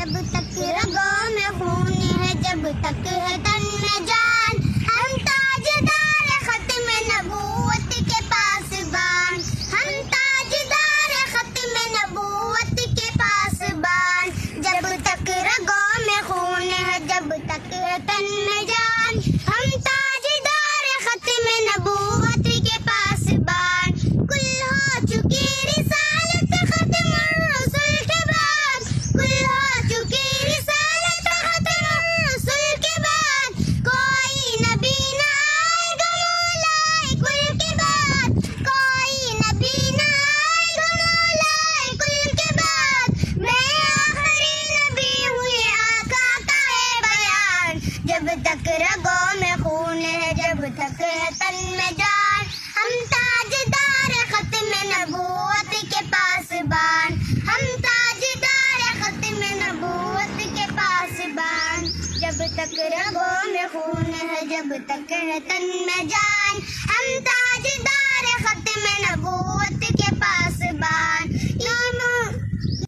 جب تک رگوں میں خون ہے، جب تک ہے تن میں جان، ہم تاجدار ختم نبوت کے پاسبان، ہم تاجدار ختم نبوت کے پاسبان، جب تک رگوں میں خون ہے، جب تک ہے تن میں جان، ہم تاجدار ختم نبوت کے پاسبان، کل ہو چکی رسالت ختم الرسل کے بعد، کل ہو چکی رسالت ختم الرسل کے بعد، کوئی نبی نہ آئے گا مولائے کل کے بعد، کوئی نبی نہ آئے گا مولائے کل کے بعد، میں آخری نبی ہوں یہ آقا کا ہے بیان، جب تک رگوں میں خون ہے، جب تک ہے تن میں جان، ہم تاجدار ختم نبوت کے پاسبان، ہم تاجدار ختم نبوت کے پاسبان، جب تک رگوں میں خون ہے، جب تک ہے تن میں جان، ہم تاجدار ختم نبوت